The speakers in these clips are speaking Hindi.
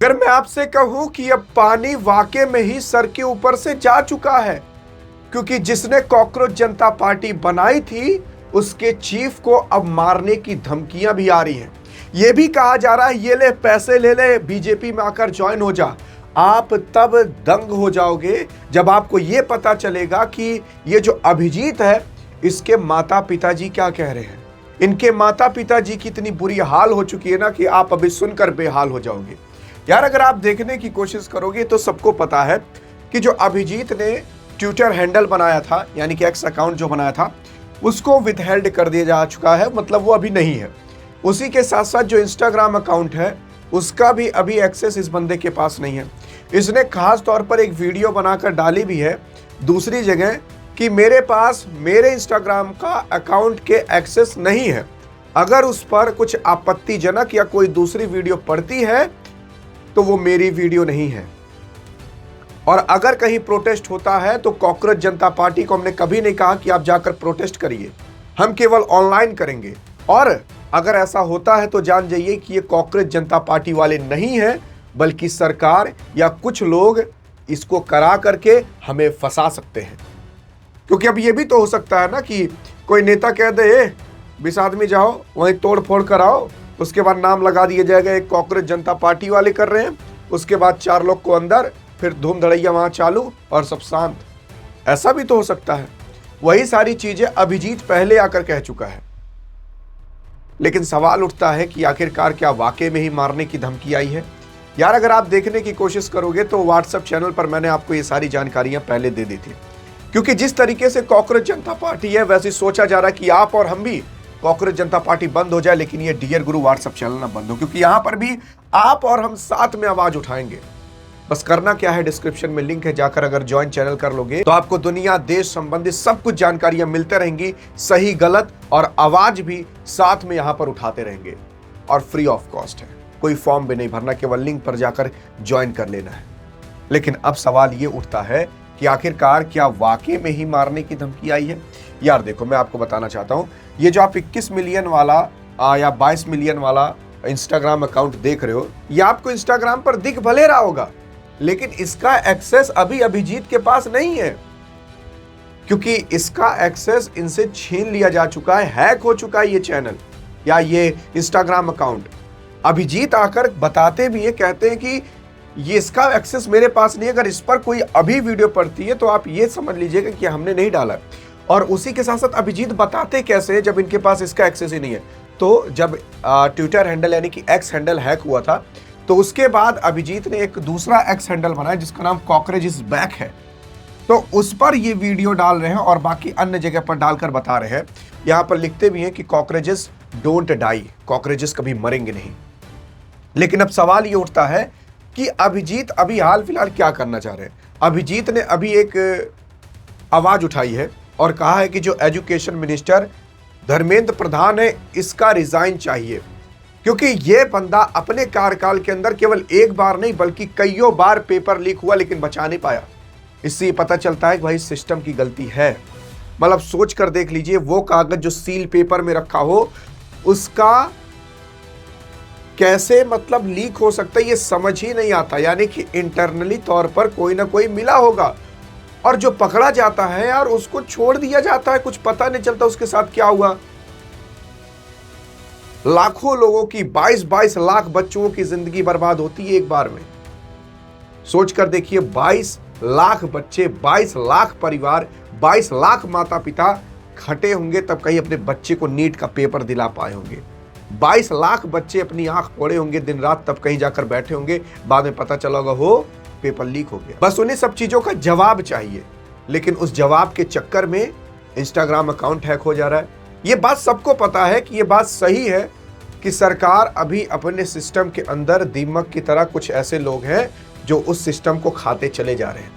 अगर मैं आपसे कहूं कि अब पानी वाकई में ही सर के ऊपर से जा चुका है, क्योंकि जिसने कॉकरोच जनता पार्टी बनाई थी उसके चीफ को अब मारने की धमकियां भी आ रही हैं। यह भी कहा जा रहा है ये ले पैसे ले ले, बीजेपी में आकर ज्वाइन हो जा। आप तब दंग हो जाओगे जब आपको यह पता चलेगा कि ये जो अभिजीत है इसके माता पिताजी क्या कह रहे हैं। इनके माता पिताजी की इतनी बुरी हाल हो चुकी है ना कि आप अभी सुनकर बेहाल हो जाओगे। यार अगर आप देखने की कोशिश करोगे तो सबको पता है कि जो अभिजीत ने ट्विटर हैंडल बनाया था, यानी कि एक्स अकाउंट जो बनाया था, उसको विथहेल्ड कर दिया जा चुका है, मतलब वो अभी नहीं है। उसी के साथ साथ जो इंस्टाग्राम अकाउंट है उसका भी अभी एक्सेस इस बंदे के पास नहीं है। इसने खास तौर पर एक वीडियो बनाकर डाली भी है दूसरी जगह कि मेरे पास मेरे इंस्टाग्राम का अकाउंट के एक्सेस नहीं है, अगर उस पर कुछ आपत्तिजनक या कोई दूसरी वीडियो पड़ती है तो वो मेरी वीडियो नहीं है। और अगर कहीं प्रोटेस्ट होता है तो कॉकरोच जनता पार्टी को हमने कभी नहीं कहा कि आप जाकर प्रोटेस्ट करिए, हम केवल ऑनलाइन करेंगे। और अगर ऐसा होता है तो जान जाइए कि ये कॉकरोच जनता पार्टी वाले नहीं हैं, बल्कि सरकार या कुछ लोग इसको करा करके हमें फंसा सकते हैं। क्योंकि अब ये भी तो हो सकता है ना कि कोई नेता कह दे 20 आदमी जाओ वहीं तोड़ फोड़ कराओ, उसके बाद नाम लगा दिया जाएगा एक कॉकरोच जनता पार्टी वाले कर रहे हैं, उसके बाद 4 लोग को अंदर, फिर धूम धड़ैया वहां चालू और सब शांत। ऐसा भी तो हो सकता है। वही सारी चीजें अभिजीत पहले आकर कह चुका है। लेकिन सवाल उठता है कि आखिरकार क्या वाकई में ही मारने की धमकी आई है। यार अगर आप देखने की कोशिश करोगे तो व्हाट्सएप चैनल पर मैंने आपको ये सारी जानकारियां पहले दे दी थी, क्योंकि जिस तरीके से कॉकरोच जनता पार्टी है वैसे सोचा जा रहा है कि आप और हम भी कॉकरोच जनता पार्टी बंद हो जाए, लेकिन ये डियर गुरु व्हाट्सएप चैनल ना बंद हो, क्योंकि यहां पर भी आप और हम साथ में आवाज उठाएंगे। बस करना क्या है, डिस्क्रिप्शन में लिंक है, जाकर अगर ज्वाइन चैनल कर लोगे तो आपको दुनिया देश संबंधित सब कुछ जानकारियां मिलते रहेंगी, सही गलत, और आवाज भी साथ में यहां पर उठाते रहेंगे। और फ्री ऑफ कॉस्ट है, कोई फॉर्म भी नहीं भरना, केवल लिंक पर जाकर ज्वाइन कर लेना है। लेकिन अब सवाल ये उठता है कि आखिरकार क्या वाकई में ही मारने की धमकी आई है। यार देखो मैं आपको बताना चाहता हूं, ये जो आप 21 मिलियन वाला या 22 मिलियन वाला इंस्टाग्राम अकाउंट देख रहे हो, ये आपको इंस्टाग्राम पर दिख भले रहा होगा, लेकिन इसका एक्सेस अभी अभिजीत के पास नहीं है, क्योंकि इसका एक्सेस इनसे छीन लिया जा चुका है, हैक हो चुका है ये चैनल या ये इंस्टाग्राम अकाउंट। अभिजीत आकर बताते भी है, कहते हैं कि ये इसका एक्सेस मेरे पास नहीं है, अगर इस पर कोई अभी वीडियो पड़ती है तो आप ये समझ लीजिएगा कि हमने नहीं डाला। और उसी के साथ साथ अभिजीत बताते कैसे है जब इनके पास इसका एक्सेस ही नहीं है। तो जब ट्विटर हैंडल यानी कि एक्स हैंडल हैक हुआ था तो उसके बाद अभिजीत ने एक दूसरा एक्स हैंडल बनाया जिसका नाम कॉकरोच इज बैक है, तो उस पर ये वीडियो डाल रहे हैं और बाकी अन्य जगह पर डालकर बता रहे हैं। यहां पर लिखते भी हैं कि कॉकरोचेस डोंट डाई, कॉकरोचेस कभी मरेंगे नहीं। लेकिन अब सवाल ये उठता है कि अभिजीत अभी हाल फिलहाल क्या करना चाह रहे हैं। अभिजीत ने अभी एक आवाज उठाई है और कहा है कि जो एजुकेशन मिनिस्टर धर्मेंद्र प्रधान है इसका रिजाइन चाहिए, क्योंकि ये बंदा अपने कार्यकाल के अंदर केवल एक बार नहीं बल्कि कईयों बार पेपर लीक हुआ लेकिन बचा नहीं पाया। इससे ये पता चलता है कि भाई सिस्टम की गलती है। मतलब सोच कर देख लीजिए, वो कागज जो सील पेपर में रखा हो उसका कैसे मतलब लीक हो सकता है, ये समझ ही नहीं आता। यानी कि इंटरनली तौर पर कोई ना कोई मिला होगा, और जो पकड़ा जाता है यार उसको छोड़ दिया जाता है, कुछ पता नहीं चलता उसके साथ क्या हुआ। लाखों लोगों की 22-22 लाख बच्चों की जिंदगी बर्बाद होती है एक बार में। सोच कर देखिए, 22 लाख बच्चे, 22 लाख परिवार, 22 लाख माता पिता खटे होंगे तब कहीं अपने बच्चे को नीट का पेपर दिला पाए होंगे। 22 लाख बच्चे अपनी आंख फोड़े होंगे दिन रात, तब कहीं जाकर बैठे होंगे, बाद में पता चला होगा हो पेपर लीक हो गया। बस उन्हें सब चीजों का जवाब चाहिए, लेकिन उस जवाब के चक्कर में इंस्टाग्राम अकाउंट हैक हो जा रहा है। ये बात सबको पता है कि ये बात सही है कि सरकार अभी अपने सिस्टम के अंदर दीमक की तरह कुछ ऐसे लोग हैं जो उस सिस्टम को खाते चले जा रहे हैं,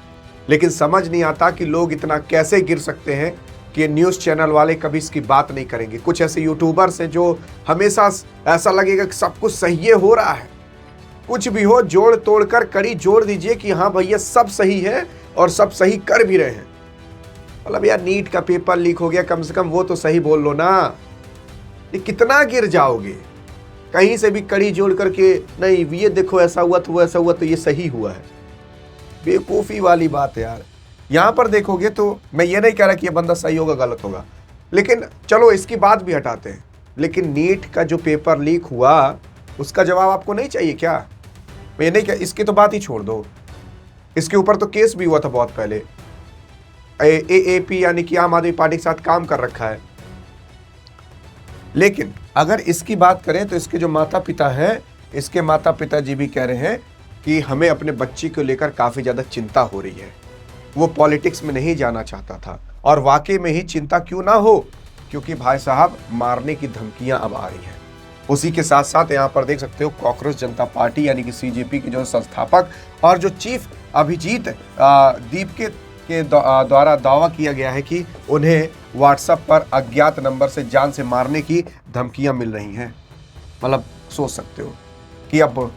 लेकिन समझ नहीं आता कि लोग इतना कैसे गिर सकते हैं कि न्यूज़ चैनल वाले कभी इसकी बात नहीं करेंगे। कुछ ऐसे यूट्यूबर्स हैं जो हमेशा ऐसा लगेगा कि सब कुछ सही हो रहा है, कुछ भी हो जोड़ तोड़ कर कड़ी जोड़ दीजिए कि हाँ भैया सब सही है और सब सही कर भी रहे हैं। मतलब यार नीट का पेपर लीक हो गया, कम से कम वो तो सही बोल लो ना। ये कितना गिर जाओगे। कहीं से भी कड़ी जोड़ करके नहीं ये देखो ऐसा हुआ तो वो ऐसा हुआ तो ये सही हुआ है। बेवकूफ़ी वाली बात है यार। यहां पर देखोगे तो मैं ये नहीं कह रहा कि ये बंदा सही होगा गलत होगा, लेकिन चलो इसकी बात भी हटाते हैं, लेकिन नीट का जो पेपर लीक हुआ उसका जवाब आपको नहीं चाहिए क्या? मैं ये नहीं कह, इसकी तो बात ही छोड़ दो, इसके ऊपर तो केस भी हुआ था बहुत पहले। AAP यानी कि आम आदमी पार्टी के साथ काम कर रखा है। लेकिन अगर इसकी बात करें तो इसके जो माता पिता हैं, इसके माता पिताजी भी कह रहे हैं कि हमें अपने बच्ची को लेकर काफी ज्यादा चिंता हो रही है। वो पॉलिटिक्स में नहीं जाना चाहता था, और वाकई में ही चिंता क्यों ना हो, क्योंकि भाई साहब मारने की धमकियां अब आ रही हैं। उसी के साथ साथ यहाँ पर देख सकते हो कॉकरोच जनता पार्टी यानी कि CJP के जो संस्थापक और जो चीफ अभिजीत दीप के द्वारा दावा किया गया है कि उन्हें व्हाट्सएप पर अज्ञात नंबर से जान से मारने की धमकियां मिल रही हैं। मतलब सोच सकते हो कि अब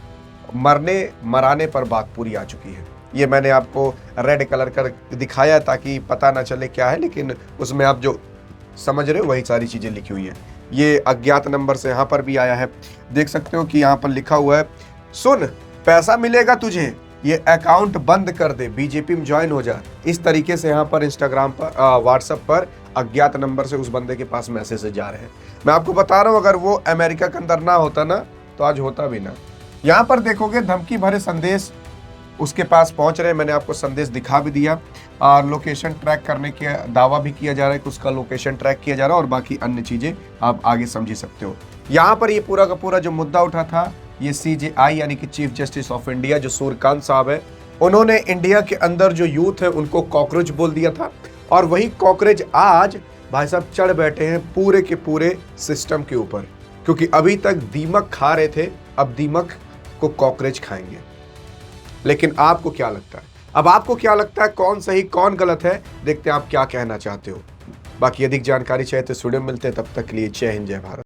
मरने मराने पर बात पूरी आ चुकी है। ये मैंने आपको रेड कलर कर दिखाया ताकि पता ना चले क्या है, लेकिन उसमें आप जो समझ रहे हो वही सारी चीजें लिखी हुई हैं। ये अज्ञात नंबर से यहाँ पर भी आया है। देख सकते हो कि यहाँ पर लिखा हुआ है, सुन पैसा मिलेगा तुझे, ये अकाउंट बंद कर दे, बीजेपी में ज्वाइन हो जा। इस तरीके से यहाँ पर इंस्टाग्राम पर व्हाट्सएप पर अज्ञात नंबर से उस बंदे के पास मैसेज जा रहे हैं। मैं आपको बता रहा हूँ अगर वो अमेरिका के अंदर ना होता ना तो आज होता भी ना। यहाँ पर देखोगे धमकी भरे संदेश उसके पास पहुंच रहे हैं। मैंने आपको संदेश दिखा भी दिया, और लोकेशन ट्रैक करने के दावा भी किया जा रहा है कि उसका लोकेशन ट्रैक किया जा रहा है, और बाकी अन्य चीजें आप आगे समझ सकते हो। यहाँ पर ये पूरा का पूरा जो मुद्दा उठा था, ये CJI यानी कि चीफ जस्टिस ऑफ इंडिया जो सूर्यकांत साहब है, उन्होंने इंडिया के अंदर जो यूथ है उनको कॉकरोच बोल दिया था, और वही कॉकरोच आज भाई साहब चढ़ बैठे हैं पूरे के पूरे सिस्टम के ऊपर, क्योंकि अभी तक दीमक खा रहे थे, अब दीमक को कॉकरोच खाएंगे। लेकिन आपको क्या लगता है? अब आपको क्या लगता है कौन सही कौन गलत है? देखते हैं आप क्या कहना चाहते हो। बाकी अधिक जानकारी चाहिए तो स्टूडियो में मिलते हैं, तब तक के लिए जय हिंद जय भारत।